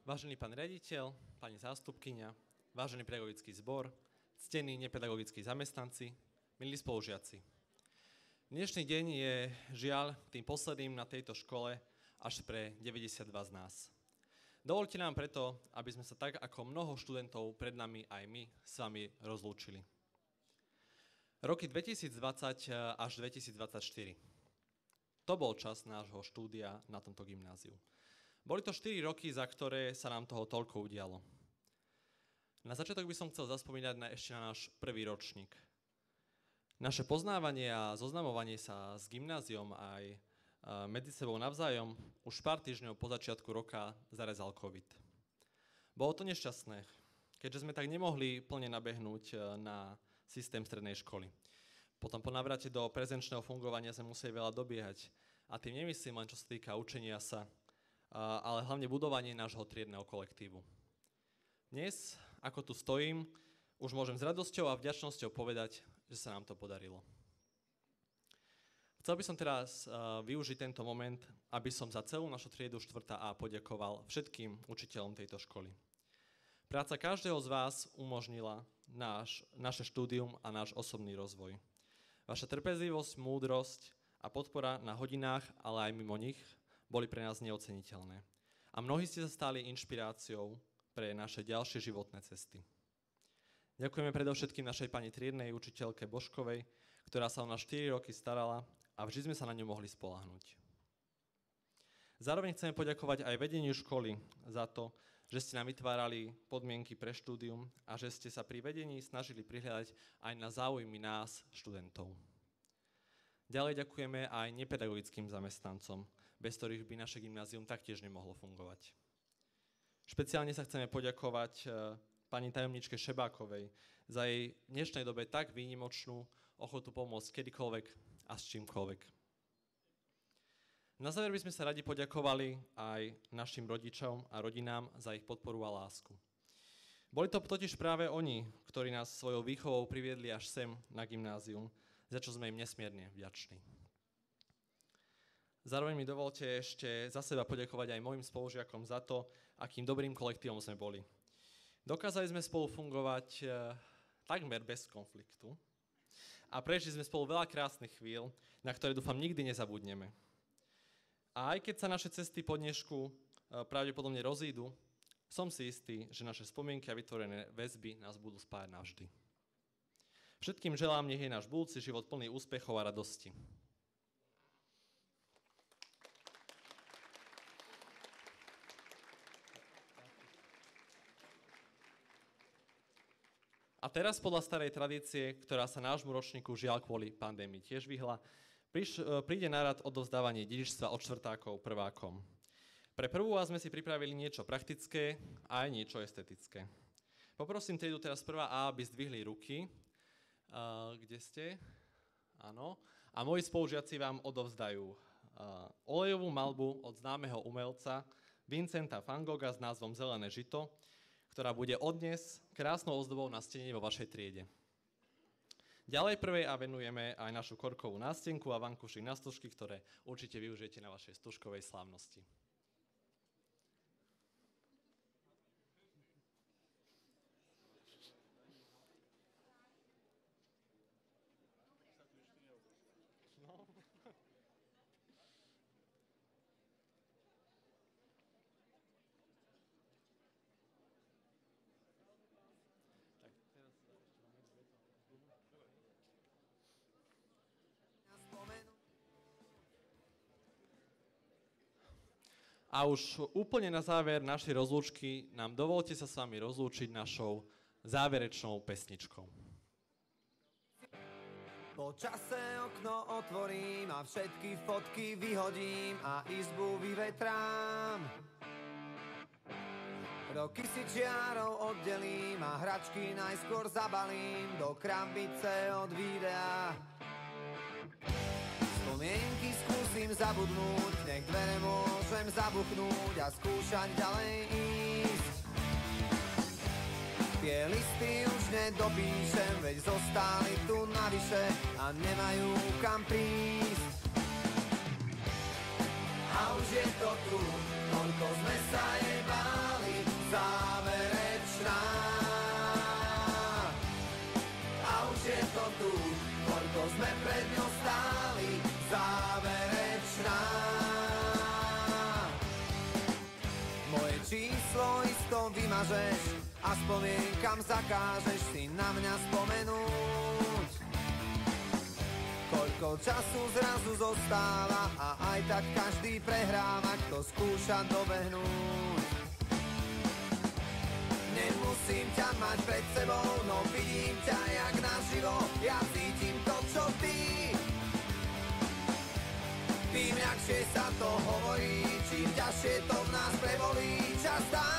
Vážený pán riaditeľ, pani zástupkyňa, vážený pedagogický zbor, ctení nepedagogickí zamestnanci, milí spolužiaci. Dnešný deň je žiaľ tým posledným na tejto škole až pre 92 z nás. Dovoľte nám preto, aby sme sa tak ako mnoho študentov pred nami aj my s vami rozlúčili. Roky 2020 až 2024. To bol čas nášho štúdia na tomto gymnáziu. Boli to 4 roky, za ktoré sa nám toho toľko udialo. Na začiatok by som chcel zaspomínať ešte na náš prvý ročník. Naše poznávanie a zoznamovanie sa s gymnáziom aj medzi sebou navzájom už pár týždňov po začiatku roka zarezal COVID. Bolo to nešťastné, keďže sme tak nemohli plne nabehnúť na systém strednej školy. Potom po návrate do prezenčného fungovania sme museli veľa dobiehať. A tým nemyslím len, čo sa týka učenia sa, ale hlavne budovanie nášho triedneho kolektívu. Dnes, ako tu stojím, už môžem s radosťou a vďačnosťou povedať, že sa nám to podarilo. Chcel by som teraz využiť tento moment, aby som za celú našu triedu 4A poďakoval všetkým učiteľom tejto školy. Práca každého z vás umožnila naše štúdium a náš osobný rozvoj. Vaša trpezlivosť, múdrosť a podpora na hodinách, ale aj mimo nich, boli pre nás neoceniteľné. A mnohí ste sa stali inšpiráciou pre naše ďalšie životné cesty. Ďakujeme predovšetkým našej pani triednej učiteľke Božkovej, ktorá sa o nás 4 roky starala a vždy sme sa na ňu mohli spoľahnúť. Zároveň chceme poďakovať aj vedeniu školy za to, že ste nám vytvárali podmienky pre štúdium a že ste sa pri vedení snažili prihľadať aj na záujmy nás, študentov. Ďalej ďakujeme aj nepedagogickým zamestnancom, bez ktorých by naše gymnázium taktiež nemohlo fungovať. Špeciálne sa chceme poďakovať pani tajomničke Šebákovej za jej v dnešnej dobe tak výnimočnú ochotu pomôcť kedykoľvek a s čímkoľvek. Na záver by sme sa radi poďakovali aj našim rodičom a rodinám za ich podporu a lásku. Boli to totiž práve oni, ktorí nás svojou výchovou priviedli až sem na gymnázium, za čo sme im nesmierne vďační. Zároveň mi dovolte ešte za seba poďakovať aj mojim spolužiakom za to, akým dobrým kolektívom sme boli. Dokázali sme spolu fungovať takmer bez konfliktu a prežili sme spolu veľa krásnych chvíľ, na ktoré dúfam nikdy nezabudneme. A aj keď sa naše cesty po dnešku pravdepodobne rozídu, som si istý, že naše spomienky a vytvorené väzby nás budú spájať navždy. Všetkým želám, nech je náš budúci život plný úspechov a radosti. A teraz podľa starej tradície, ktorá sa nášmu ročníku žiaľ kvôli pandémii tiež vyhla, príde na rad odovzdávanie dedičstva od štvrtákov prvákom. Pre prvú vás sme si pripravili niečo praktické a aj niečo estetické. Poprosím triedu teraz prvá A, aby zdvihli ruky. Kde ste? Áno. A moji spolužiaci vám odovzdajú olejovú maľbu od známeho umelca Vincenta van Gogha s názvom Zelené žito, ktorá bude odnes krásnou ozdobou na stene vo vašej triede. Ďalej prvej A venujeme aj našu korkovú nástenku a vankušik na stužky, ktoré určite využijete na vašej stužkovej slávnosti. No. Tak, teraz ešte máme A už úplne na záver našej rozlúčky nám dovolte sa s vami rozlúčiť našou záverečnou pesničkou. Po čase okno otvorím a všetky fotky vyhodím a izbu vyvetrám. Roky si čiarou oddelím a hračky najskôr zabalím do krabice od videa. Spomienky skúsim zabudnúť, nech dvere môžem zabuchnúť a skúšať ďalej ísť. Tie listy už nedopíšem, veď zostali tu navyše a nemajú kam prísť. A už je to tu, koľko sme sa jej báli, číslo isto vymažeš a spomienkam zakážeš si na mňa spomenúť. Koľko času zrazu zostáva a aj tak každý prehráva, kto skúša dobehnúť. Nemusím ťa mať pred sebou, no vidím ťa jak naživo, ja cítim to, čo ty. Tým ľahšie sa to hovorí, čím ťažšie to v nás prebolí, čas dá.